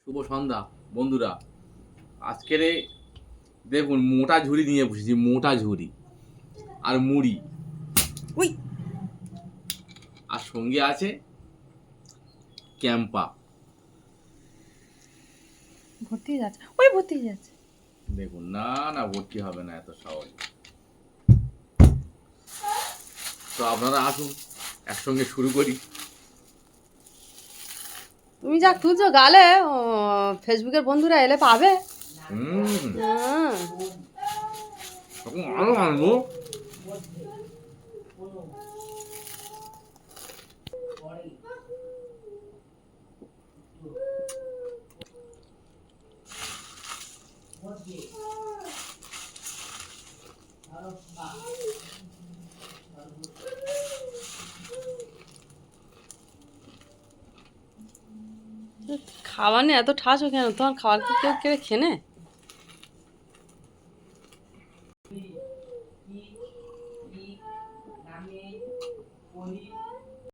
শুভ সন্ধ্যা বন্ধুরা। আজকের দেখুন মোটা ঝুড়ি নিয়ে বসেছি, মোটা ঝুড়ি আর মুড়ি, উই আর সঙ্গে আছে ক্যাম্পা। ভর্তি হয়ে যাচ্ছে, ওই ভর্তি হয়ে যাচ্ছে। দেখুন, না না ভর্তি হবে না এত সহজ। তো আপনারা আসুন, একসঙ্গে শুরু করি। তুমি যা তুলছো গালে, ফেসবুকের বন্ধুরা এলে পাবে। হুম, হুম। তখন আরো আনবো। খাবার নিয়ে এত ঠাসো কেন? তোমার খাবার কি কেউ কেড়ে খেনে?